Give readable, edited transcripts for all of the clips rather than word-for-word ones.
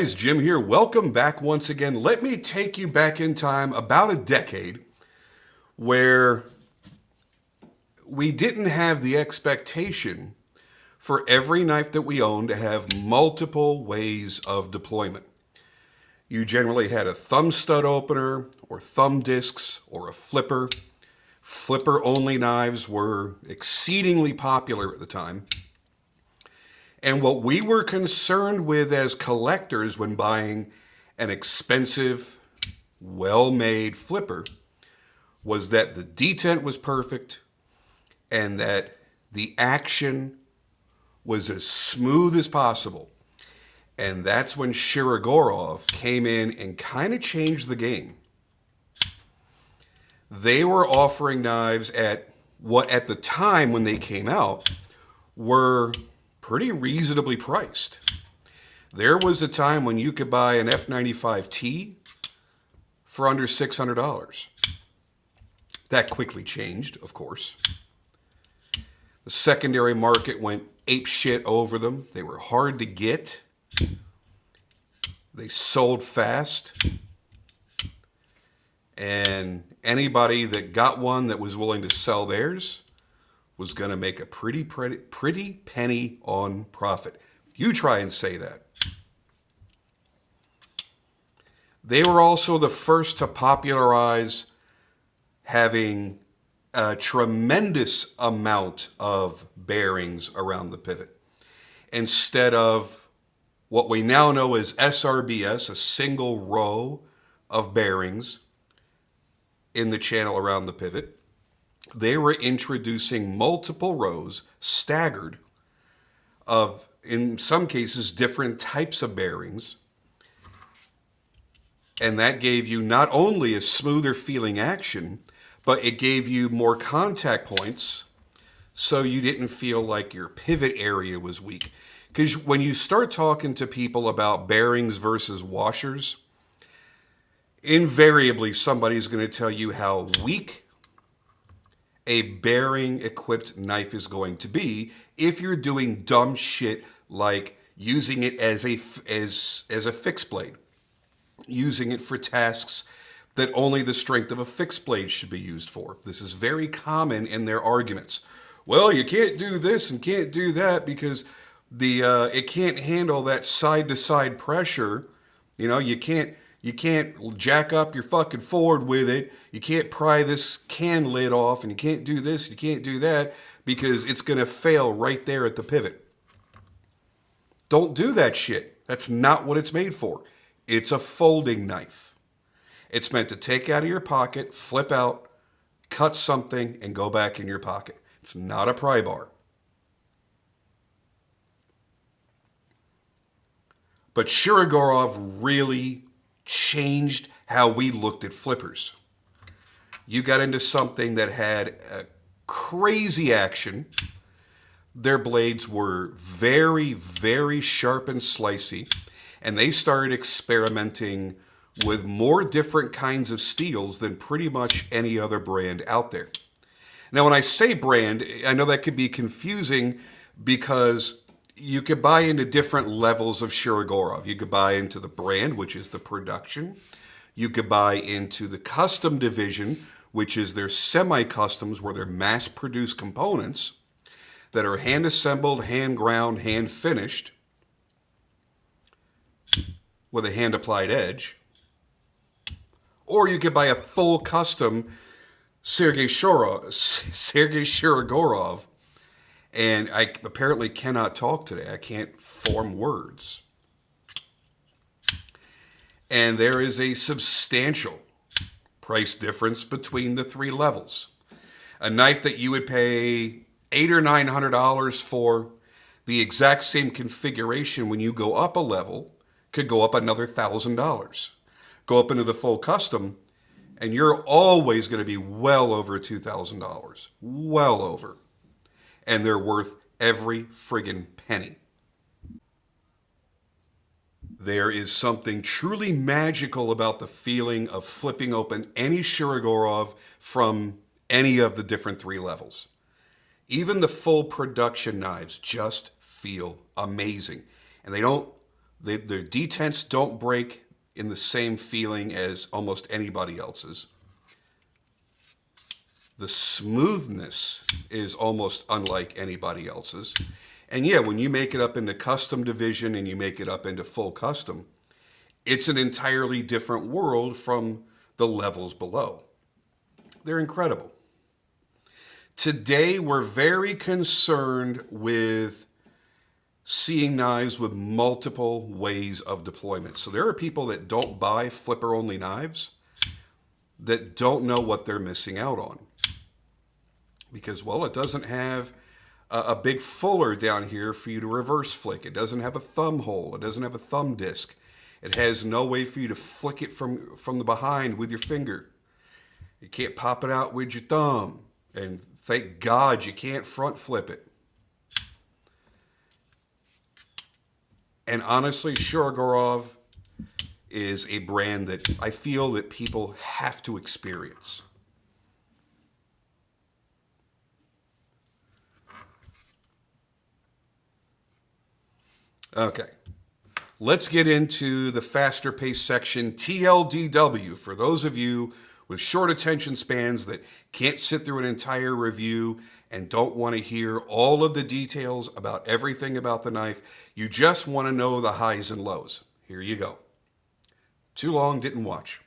guys, Jim here. Welcome back once again. Let me take you back in time about a decade where we didn't have the expectation for every knife that we owned to have multiple ways of deployment. You generally had a thumb stud opener or thumb discs or a flipper. Flipper-only knives were exceedingly popular at the time. And what we were concerned with as collectors when buying an expensive, well-made flipper was that the detent was perfect and that the action was as smooth as possible. And that's when Shirogorov came in and kind of changed the game. They were offering knives at what at the time when they came out were pretty reasonably priced. There was a time when you could buy an F95T for under $600. That quickly changed, of course. The secondary market went apeshit over them. They were hard to get. They sold fast. And anybody that got one that was willing to sell theirs was going to make a pretty penny on profit. You try and say that. They were also the first to popularize having a tremendous amount of bearings around the pivot. Instead of what we now know as SRBS, a single row of bearings in the channel around the pivot, they were introducing multiple rows, staggered, of, in some cases, different types of bearings. And that gave you not only a smoother feeling action, but it gave you more contact points so you didn't feel like your pivot area was weak. Because when you start talking to people about bearings versus washers, invariably somebody's going to tell you how weak a bearing-equipped knife is going to be if you're doing dumb shit like using it as a fixed blade, using it for tasks that only the strength of a fixed blade should be used for. This is very common in their arguments. Well, you can't do this and can't do that because it can't handle that side-to-side pressure. You know, you can't jack up your fucking Ford with it. You can't pry this can lid off, and you can't do this, you can't do that, because it's going to fail right there at the pivot. Don't do that shit. That's not what it's made for. It's a folding knife. It's meant to take out of your pocket, flip out, cut something, and go back in your pocket. It's not a pry bar. But Shirogorov really changed how we looked at flippers. You got into something that had a crazy action. Their blades were very, very sharp and slicey, and they started experimenting with more different kinds of steels than pretty much any other brand out there. Now, when I say brand, I know that could be confusing because you could buy into different levels of Shirogorov. You could buy into the brand, which is the production. You could buy into the custom division, which is their semi-customs, where they're mass-produced components that are hand-assembled, hand-ground, hand-finished with a hand-applied edge. Or you could buy a full custom Sergei Shirogorov. And I apparently cannot talk today. I can't form words. And there is a substantial price difference between the three levels. A knife that you would pay $800 or $900 for, the exact same configuration when you go up a level could go up another $1,000. Go up into the full custom, and you're always going to be well over $2,000. Well over. And they're worth every friggin' penny. There is something truly magical about the feeling of flipping open any Shirogorov from any of the different three levels. Even the full production knives just feel amazing. And they don't Their detents don't break in the same feeling as almost anybody else's. The smoothness is almost unlike anybody else's. And yeah, when you make it up into custom division and you make it up into full custom, it's an entirely different world from the levels below. They're incredible. Today, we're very concerned with seeing knives with multiple ways of deployment. So there are people that don't buy flipper-only knives that don't know what they're missing out on. Because, well, it doesn't have a big fuller down here for you to reverse flick. It doesn't have a thumb hole. It doesn't have a thumb disc. It has no way for you to flick it from the behind with your finger. You can't pop it out with your thumb. And thank God you can't front flip it. And honestly, Shirogorov is a brand that I feel that people have to experience. Okay, let's get into the faster paced section, TLDW. For those of you with short attention spans that can't sit through an entire review and don't want to hear all of the details about everything about the knife, you just want to know the highs and lows. Here you go. Too long, didn't watch.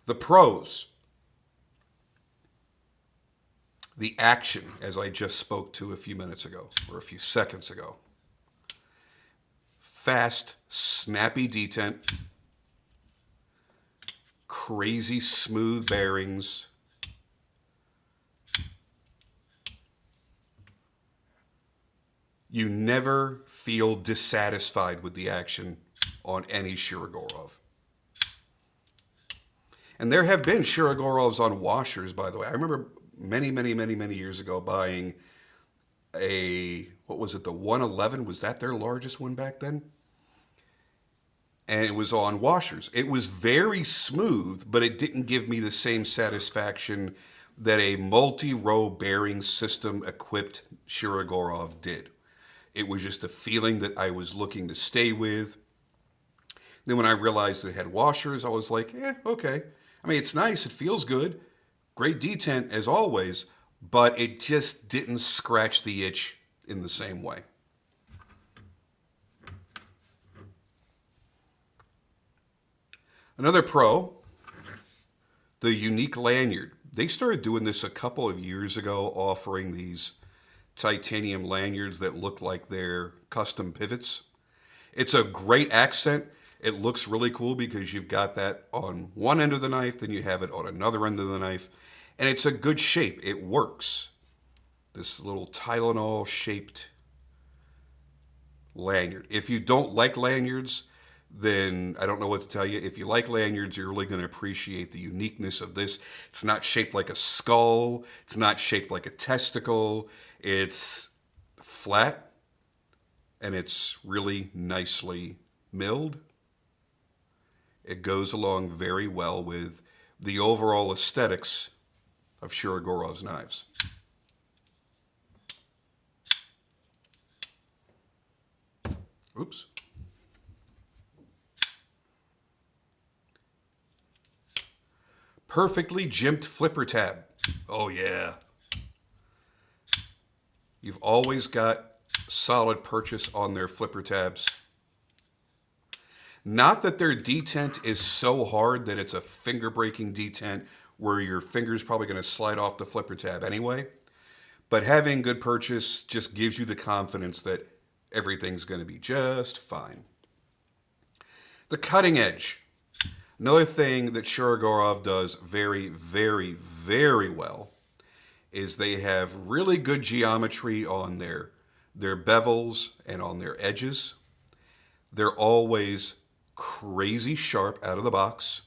The pros. The action, as I just spoke to a few minutes ago, or a few seconds ago. Fast, snappy detent, crazy smooth bearings, you never feel dissatisfied with the action on any Shirogorov. And there have been Shirogorovs on washers, by the way. I remember many years ago buying what was it, the 111? Was that their largest one back then? And it was on washers. It was very smooth, but it didn't give me the same satisfaction that a multi-row bearing system equipped Shirogorov did. It was just a feeling that I was looking to stay with. Then when I realized it had washers, I was like, okay. I mean, it's nice. It feels good. Great detent as always, but it just didn't scratch the itch in the same way. Another pro, the unique lanyard. They started doing this a couple of years ago, offering these titanium lanyards that look like they're custom pivots. It's a great accent. It looks really cool because you've got that on one end of the knife, then you have it on another end of the knife, and it's a good shape. It works. This little Tylenol shaped lanyard. If you don't like lanyards, then I don't know what to tell you. If you like lanyards, you're really going to appreciate the uniqueness of this. It's not shaped like a skull. It's not shaped like a testicle. It's flat, and it's really nicely milled. It goes along very well with the overall aesthetics of Shirogorov's knives. Oops. Perfectly jimped flipper tab. Oh yeah. You've always got solid purchase on their flipper tabs. Not that their detent is so hard that it's a finger-breaking detent where your finger's probably going to slide off the flipper tab anyway. But having good purchase just gives you the confidence that everything's going to be just fine. The cutting edge. Another thing that Shirogorov does very well is they have really good geometry on their bevels and on their edges. They're always crazy sharp out of the box.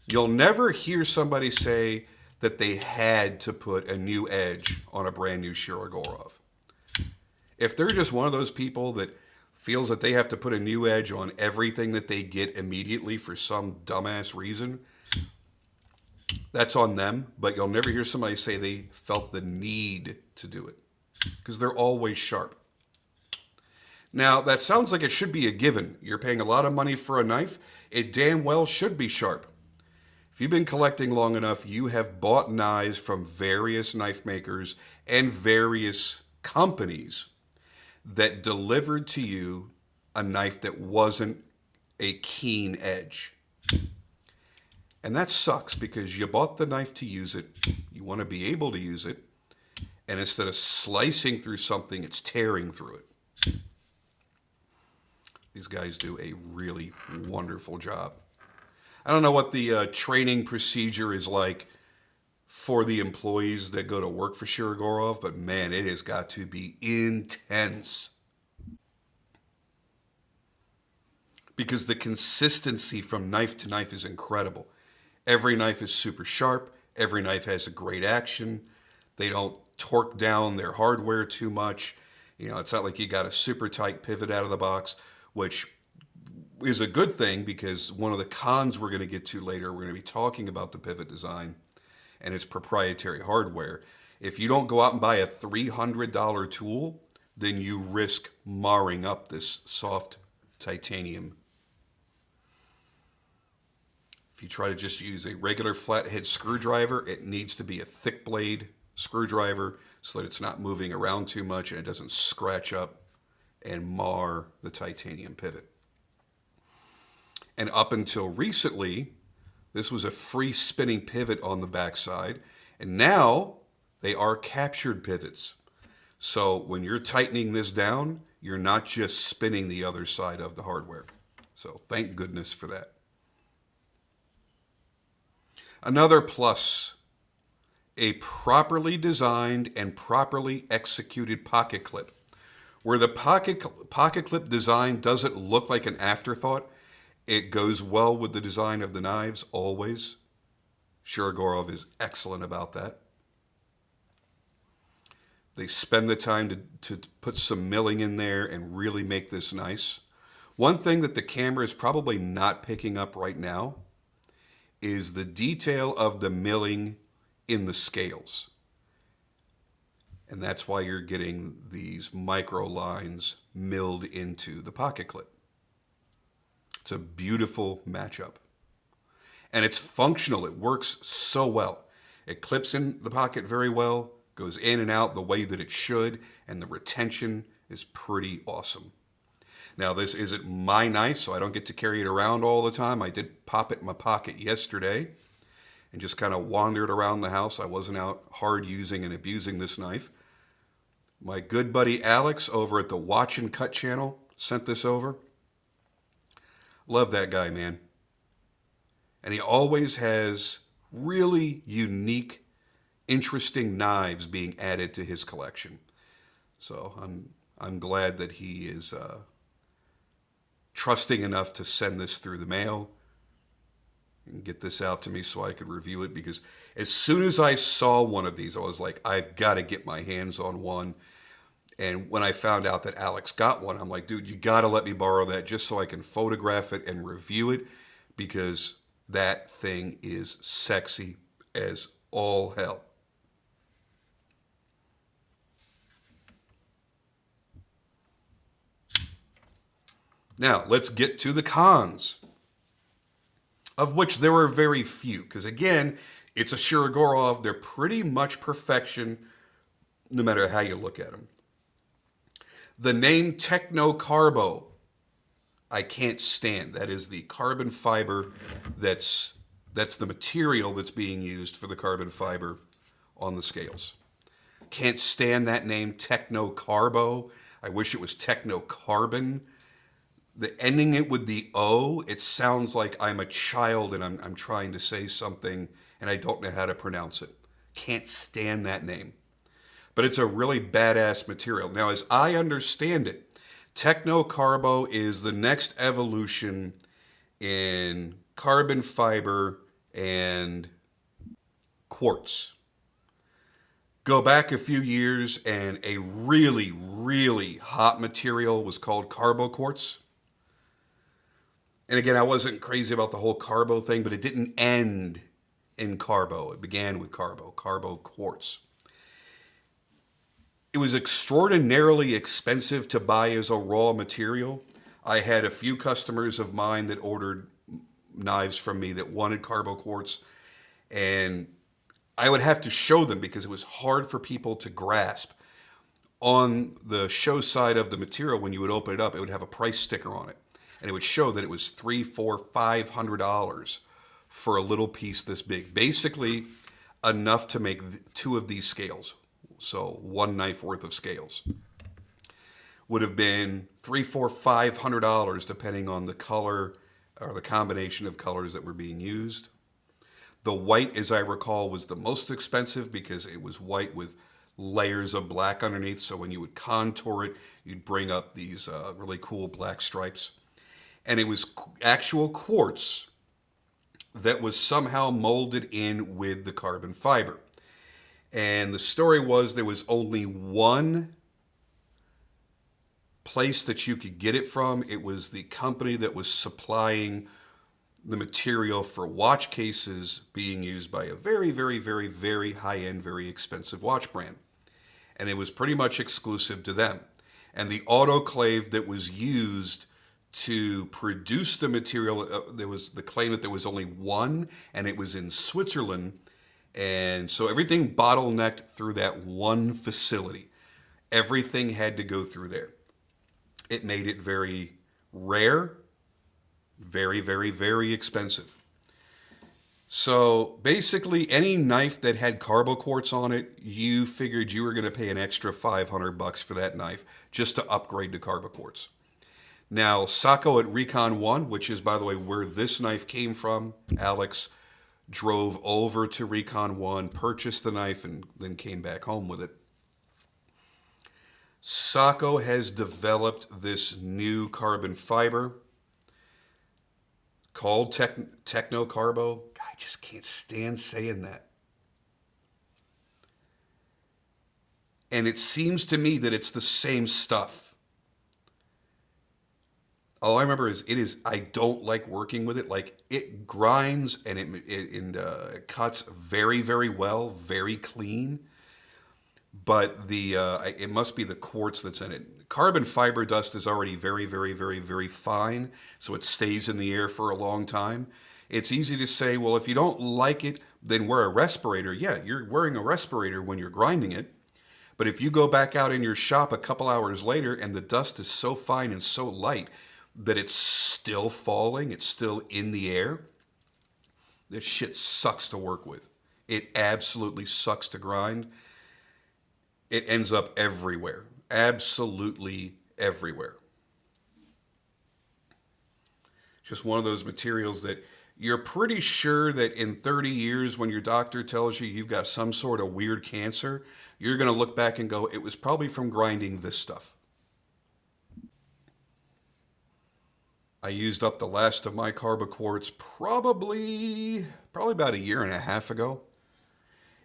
You'll never hear somebody say that they had to put a new edge on a brand new Shirogorov. If they're just one of those people that feels that they have to put a new edge on everything that they get immediately for some dumbass reason, that's on them. But you'll never hear somebody say they felt the need to do it because they're always sharp. Now, that sounds like it should be a given. You're paying a lot of money for a knife. It damn well should be sharp. If you've been collecting long enough, you have bought knives from various knife makers and various companies that delivered to you a knife that wasn't a keen edge. And that sucks because you bought the knife to use it. You want to be able to use it. And instead of slicing through something, it's tearing through it. These guys do a really wonderful job. I don't know what the training procedure is like for the employees that go to work for Shirogorov, but man, it has got to be intense. Because the consistency from knife to knife is incredible. Every knife is super sharp. Every knife has a great action. They don't torque down their hardware too much. You know, it's not like you got a super tight pivot out of the box, which is a good thing because one of the cons we're going to get to later, we're going to be talking about the pivot design and its proprietary hardware. If you don't go out and buy a $300 tool, then you risk marring up this soft titanium. If you try to just use a regular flathead screwdriver, it needs to be a thick blade screwdriver so that it's not moving around too much and it doesn't scratch up and mar the titanium pivot. And up until recently, this was a free spinning pivot on the backside, and now they are captured pivots. So when you're tightening this down, you're not just spinning the other side of the hardware. So thank goodness for that. Another plus, a properly designed and properly executed pocket clip. Where the pocket clip design doesn't look like an afterthought, it goes well with the design of the knives, always. Shirogorov is excellent about that. They spend the time to put some milling in there and really make this nice. One thing that the camera is probably not picking up right now is the detail of the milling in the scales. And that's why you're getting these micro lines milled into the pocket clip. It's a beautiful matchup. And it's functional. It works so well. It clips in the pocket very well, goes in and out the way that it should, and the retention is pretty awesome. Now, this isn't my knife, so I don't get to carry it around all the time. I did pop it in my pocket yesterday and just kind of wandered around the house. I wasn't out hard using and abusing this knife. My good buddy Alex over at the Watch and Cut channel sent this over. Love that guy, man. And he always has really unique, interesting knives being added to his collection. So I'm glad that he is trusting enough to send this through the mail and get this out to me so I could review it, because as soon as I saw one of these, I was like, I've got to get my hands on one. And when I found out that Alex got one, I'm like, dude, you got to let me borrow that just so I can photograph it and review it, because that thing is sexy as all hell. Now, let's get to the cons, of which there are very few, because again, it's a Shirogorov. They're pretty much perfection, no matter how you look at them. The name Techno Carbo, I can't stand. That is the carbon fiber that's the material that's being used for the carbon fiber on the scales. Can't stand that name, Techno Carbo. I wish it was Techno Carbon. The ending it with the O, it sounds like I'm a child and I'm trying to say something and I don't know how to pronounce it. Can't stand that name. But it's a really badass material. Now, as I understand it, Techno Carbo is the next evolution in carbon fiber and quartz. Go back a few years and a really, really hot material was called carbo quartz. And again, I wasn't crazy about the whole carbo thing, but it didn't end in carbo. It began with carbo quartz. It was extraordinarily expensive to buy as a raw material. I had a few customers of mine that ordered knives from me that wanted carbo quartz, and I would have to show them because it was hard for people to grasp. On the show side of the material, when you would open it up, it would have a price sticker on it, and it would show that it was $300, $400, $500 for a little piece this big. Basically, enough to make two of these scales. So one knife worth of scales would have been $300, $400, $500 depending on the color or the combination of colors that were being used. The white, as I recall, was the most expensive because it was white with layers of black underneath. So when you would contour it, you'd bring up these really cool black stripes. And it was actual quartz that was somehow molded in with the carbon fiber. And the story was there was only one place that you could get it from. It was the company that was supplying the material for watch cases being used by a very, very, very, very high-end, very expensive watch brand. And it was pretty much exclusive to them. And the autoclave that was used to produce the material, there was the claim that there was only one, and it was in Switzerland. And so everything bottlenecked through that one facility. Everything had to go through there. It made it very rare, very, very, very expensive. So basically, any knife that had carbo quartz on it, you figured you were going to pay an extra $500 for that knife just to upgrade to carbo quartz. Now, Sako at Recon 1, which is, by the way, where this knife came from, Alex drove over to Recon 1, purchased the knife, and then came back home with it. Sako has developed this new carbon fiber called Techno Carbo. I just can't stand saying that. And it seems to me that it's the same stuff. All I remember is I don't like working with it. Like, it grinds and it cuts very, very well, very clean. But it must be the quartz that's in it. Carbon fiber dust is already very, very, very, very fine, so it stays in the air for a long time. It's easy to say, well, if you don't like it, then wear a respirator. Yeah, you're wearing a respirator when you're grinding it. But if you go back out in your shop a couple hours later and the dust is so fine and so light that it's still falling, it's still in the air, this shit sucks to work with. It absolutely sucks to grind. It ends up everywhere. Absolutely everywhere. Just one of those materials that you're pretty sure that in 30 years when your doctor tells you you've got some sort of weird cancer, you're going to look back and go, it was probably from grinding this stuff. I used up the last of my carbo quartz probably about a year and a half ago.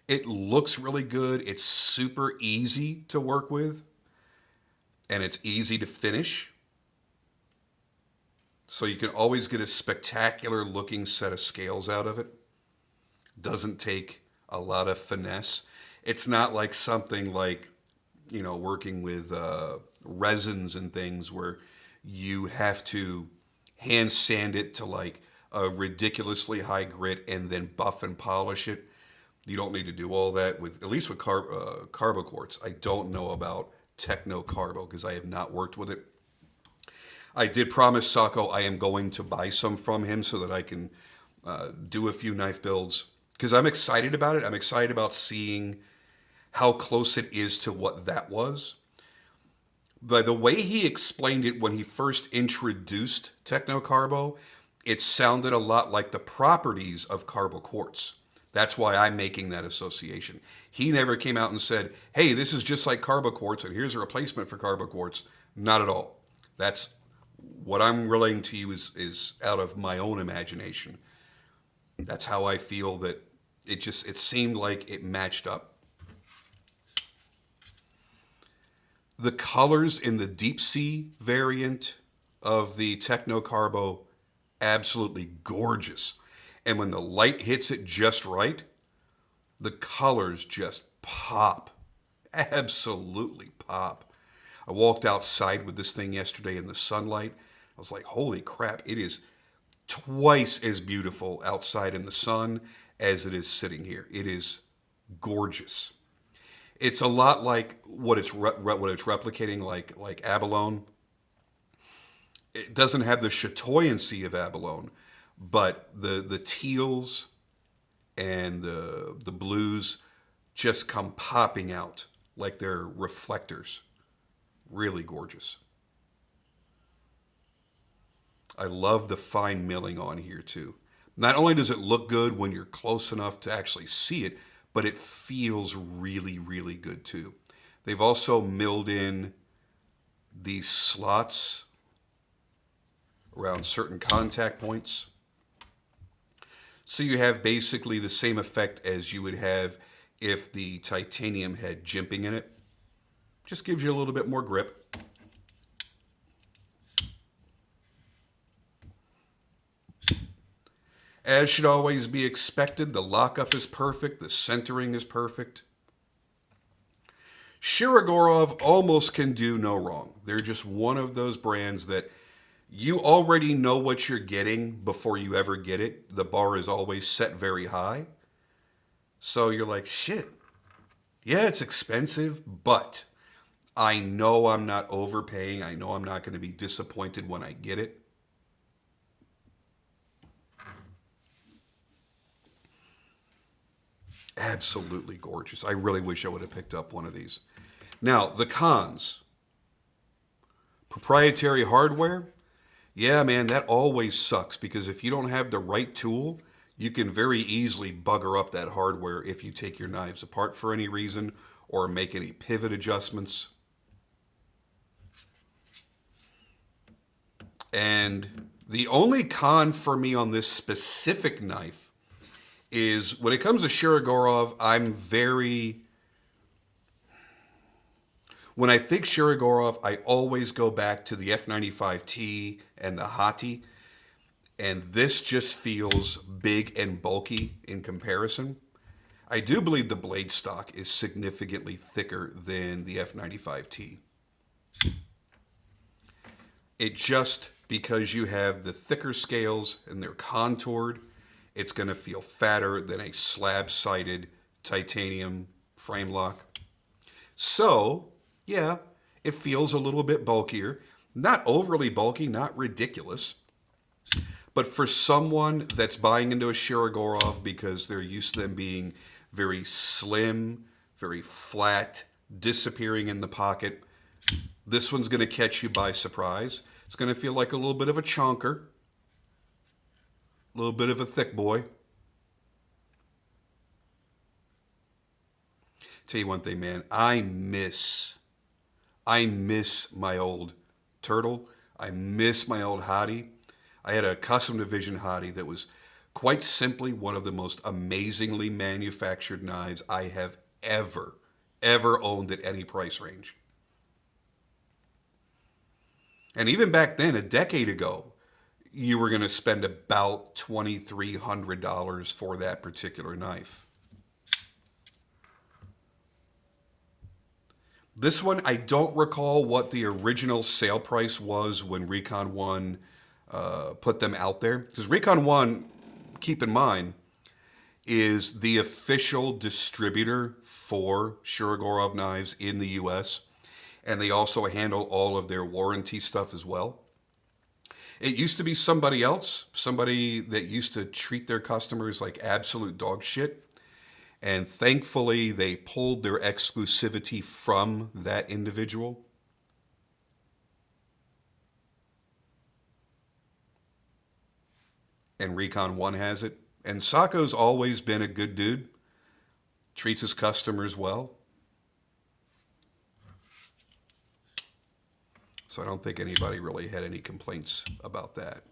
It looks really good. It's super easy to work with. And it's easy to finish. So you can always get a spectacular looking set of scales out of it. Doesn't take a lot of finesse. It's not like something like, working with resins and things where you have to hand sand it to like a ridiculously high grit and then buff and polish it. You don't need to do all that at least with carbo quartz. I don't know about Techno Carbo because I have not worked with it. I did promise Sako I am going to buy some from him so that I can do a few knife builds because I'm excited about it. I'm excited about seeing how close it is to what that was. By the way he explained it when he first introduced Techno Carbo, it sounded a lot like the properties of carbo quartz. That's why I'm making that association. He never came out and said, hey, this is just like carbo quartz and here's a replacement for carbo quartz. Not at all. That's what I'm relaying to you is out of my own imagination. That's how I feel that it seemed like it matched up. The colors in the deep sea variant of the Techno Carbo, absolutely gorgeous. And when the light hits it just right, the colors just pop. Absolutely pop. I walked outside with this thing yesterday in the sunlight. I was like, holy crap, it is twice as beautiful outside in the sun as it is sitting here. It is gorgeous. It's a lot like what it's replicating, like abalone. It doesn't have the chatoyancy of abalone, but the teals and the blues just come popping out like they're reflectors. Really gorgeous. I love the fine milling on here too. Not only does it look good when you're close enough to actually see it, but it feels really, really good too. They've also milled in these slots around certain contact points. So you have basically the same effect as you would have if the titanium had jimping in it. Just gives you a little bit more grip. As should always be expected, the lockup is perfect, the centering is perfect. Shirogorov almost can do no wrong. They're just one of those brands that you already know what you're getting before you ever get it. The bar is always set very high. So you're like, shit, yeah, it's expensive, but I know I'm not overpaying. I know I'm not going to be disappointed when I get it. Absolutely gorgeous. I really wish I would have picked up one of these. Now, the cons. Proprietary hardware. Yeah, man, that always sucks because if you don't have the right tool, you can very easily bugger up that hardware if you take your knives apart for any reason or make any pivot adjustments. And the only con for me on this specific knife is when it comes to Shirogorov, when I think Shirogorov, I always go back to the F95T and the Hati, and this just feels big and bulky in comparison. I do believe the blade stock is significantly thicker than the F95T. It just, because you have the thicker scales and they're contoured, it's going to feel fatter than a slab-sided titanium frame lock. So, yeah, it feels a little bit bulkier. Not overly bulky, not ridiculous. But for someone that's buying into a Shirogorov because they're used to them being very slim, very flat, disappearing in the pocket, this one's going to catch you by surprise. It's going to feel like a little bit of a chonker, a little bit of a thick boy. Tell you one thing, man, I miss my old turtle. I miss my old hottie. I had a custom division hottie that was quite simply one of the most amazingly manufactured knives I have ever owned at any price range. And even back then, a decade ago, you were going to spend about $2,300 for that particular knife. This one, I don't recall what the original sale price was when Recon One put them out there. Because Recon One, keep in mind, is the official distributor for Shirogorov knives in the US. And they also handle all of their warranty stuff as well. It used to be somebody else, somebody that used to treat their customers like absolute dog shit. And thankfully, they pulled their exclusivity from that individual. And Recon One has it. And Sako's always been a good dude. Treats his customers well. So I don't think anybody really had any complaints about that.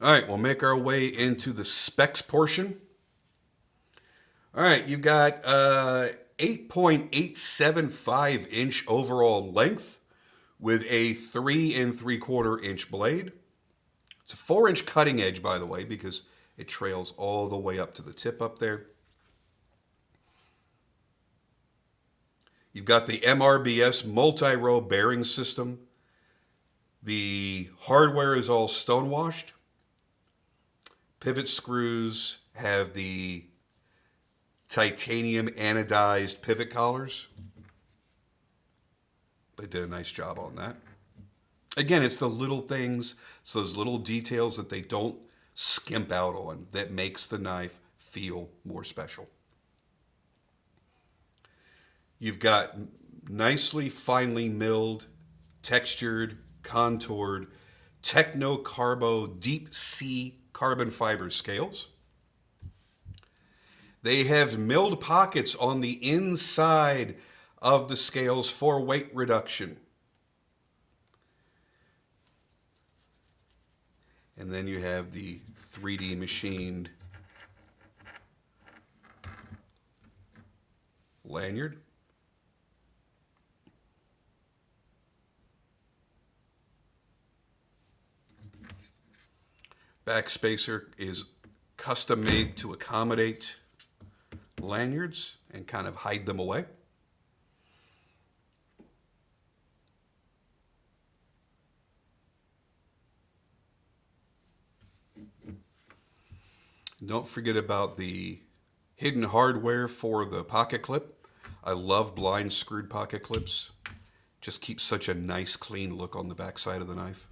All right, we'll make our way into the specs portion. All right, you got 8.875 inch overall length with a 3 3/4 inch blade. It's a 4 inch cutting edge, by the way, because it trails all the way up to the tip up there. You've got the MRBS multi-row bearing system. The hardware is all stone-washed. Pivot screws have the titanium anodized pivot collars. They did a nice job on that. Again, it's the little things, it's those little details that they don't skimp out on that makes the knife feel more special. You've got nicely finely milled, textured, contoured, techno-carbo deep sea carbon fiber scales. They have milled pockets on the inside of the scales for weight reduction. And then you have the 3D machined lanyard. Back spacer is custom made to accommodate lanyards and kind of hide them away. Don't forget about the hidden hardware for the pocket clip. I love blind screwed pocket clips. Just keeps such a nice clean look on the back side of the knife.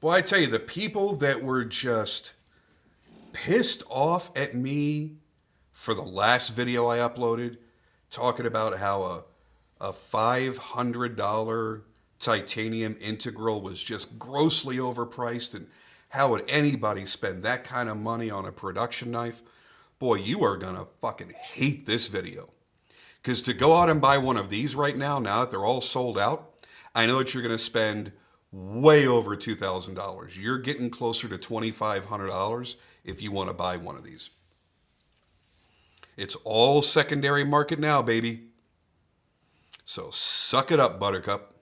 Boy, I tell you, the people that were just pissed off at me for the last video I uploaded, talking about how a $500 titanium integral was just grossly overpriced and how would anybody spend that kind of money on a production knife? Boy, you are going to fucking hate this video. Because to go out and buy one of these right now that they're all sold out, I know that you're going to spend way over $2,000. You're getting closer to $2,500 if you want to buy one of these. It's all secondary market now, baby. So suck it up, Buttercup.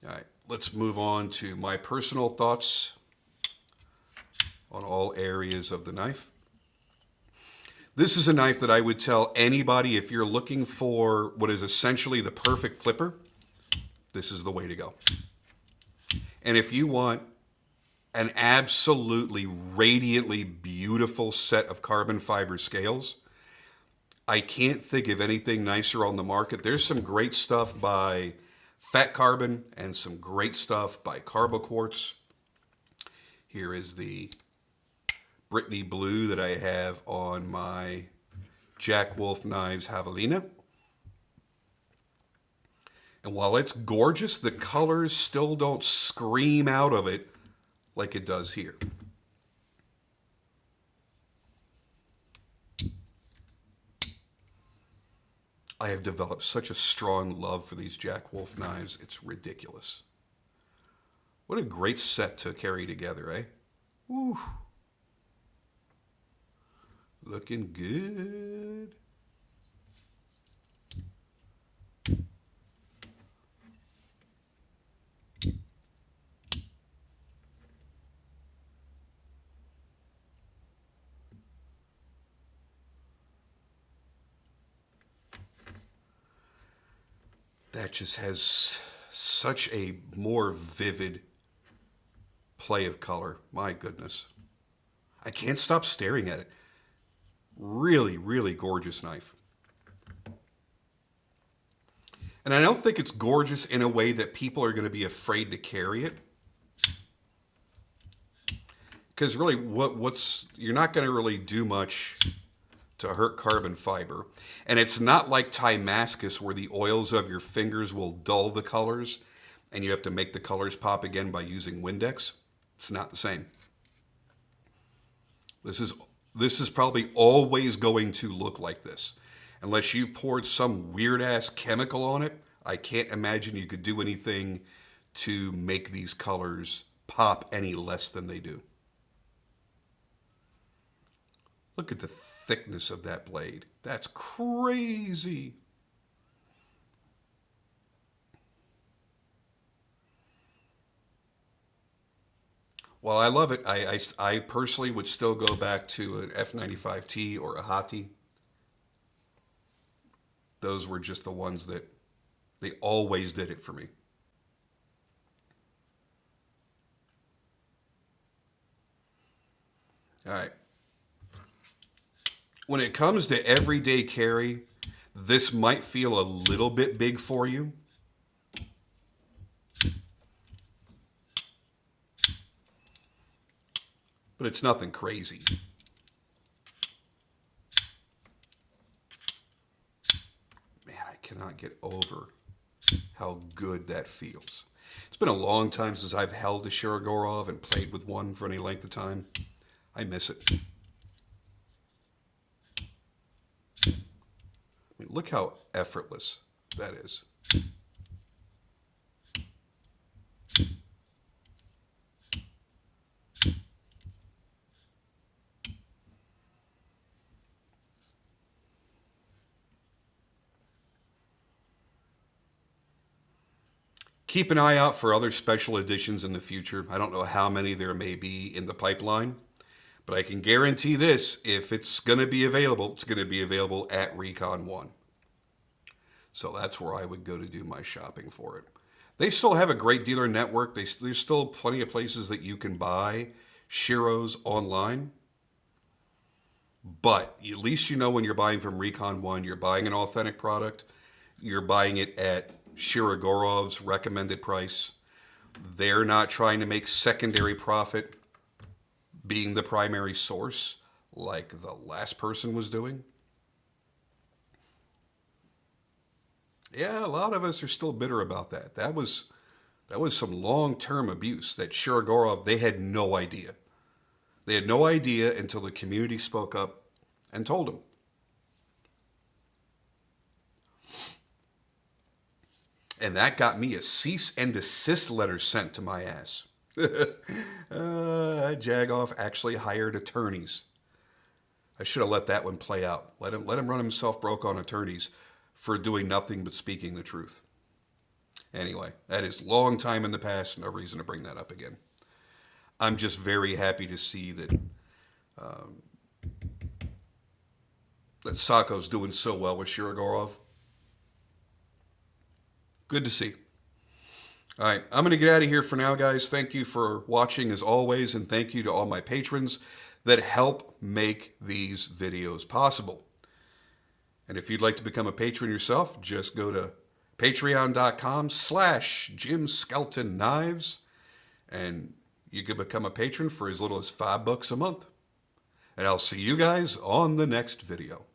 All right, let's move on to my personal thoughts on all areas of the knife. This is a knife that I would tell anybody, if you're looking for what is essentially the perfect flipper, this is the way to go. And if you want an absolutely radiantly beautiful set of carbon fiber scales, I can't think of anything nicer on the market. There's some great stuff by Fat Carbon and some great stuff by Carbo Quartz. Here is the Brittany Blue that I have on my Jack Wolf Knives Javelina. And while it's gorgeous, the colors still don't scream out of it like it does here. I have developed such a strong love for these Jack Wolf knives, it's ridiculous. What a great set to carry together, eh? Woo. Looking good. That just has such a more vivid play of color. My goodness. I can't stop staring at it. Really, really gorgeous knife. And I don't think it's gorgeous in a way that people are going to be afraid to carry it. Because really, you're not going to really do much to hurt carbon fiber. And it's not like Damascus where the oils of your fingers will dull the colors and you have to make the colors pop again by using Windex. It's not the same. This is This is probably always going to look like this. Unless you've poured some weird ass chemical on it, I can't imagine you could do anything to make these colors pop any less than they do. Look at the thickness of that blade. That's crazy. Well, I love it. I personally would still go back to an F95T or a Hati. Those were just the ones that they always did it for me. All right. When it comes to everyday carry, this might feel a little bit big for you. But it's nothing crazy. Man, I cannot get over how good that feels. It's been a long time since I've held a Shirogorov and played with one for any length of time. I miss it. I mean, look how effortless that is. Keep an eye out for other special editions in the future. I don't know how many there may be in the pipeline, but I can guarantee this, if it's going to be available, it's going to be available at Recon 1. So that's where I would go to do my shopping for it. They still have a great dealer network. There's still plenty of places that you can buy Shiros online. But at least you know when you're buying from Recon 1, you're buying an authentic product. You're buying it at Shirogorov's recommended price. They're not trying to make secondary profit being the primary source like the last person was doing. Yeah, a lot of us are still bitter about that. That was some long-term abuse that Shirogorov, they had no idea. They had no idea until the community spoke up and told them. And that got me a cease and desist letter sent to my ass. Jagoff actually hired attorneys. I should have let that one play out. Let him run himself broke on attorneys for doing nothing but speaking the truth. Anyway, that is long time in the past. No reason to bring that up again. I'm just very happy to see that that Sako's doing so well with Shirogorov. Good to see. All right, I'm going to get out of here for now, guys. Thank you for watching as always, and thank you to all my patrons that help make these videos possible. And if you'd like to become a patron yourself, just go to patreon.com/Jim Skelton Knives, and you can become a patron for as little as $5 a month. And I'll see you guys on the next video.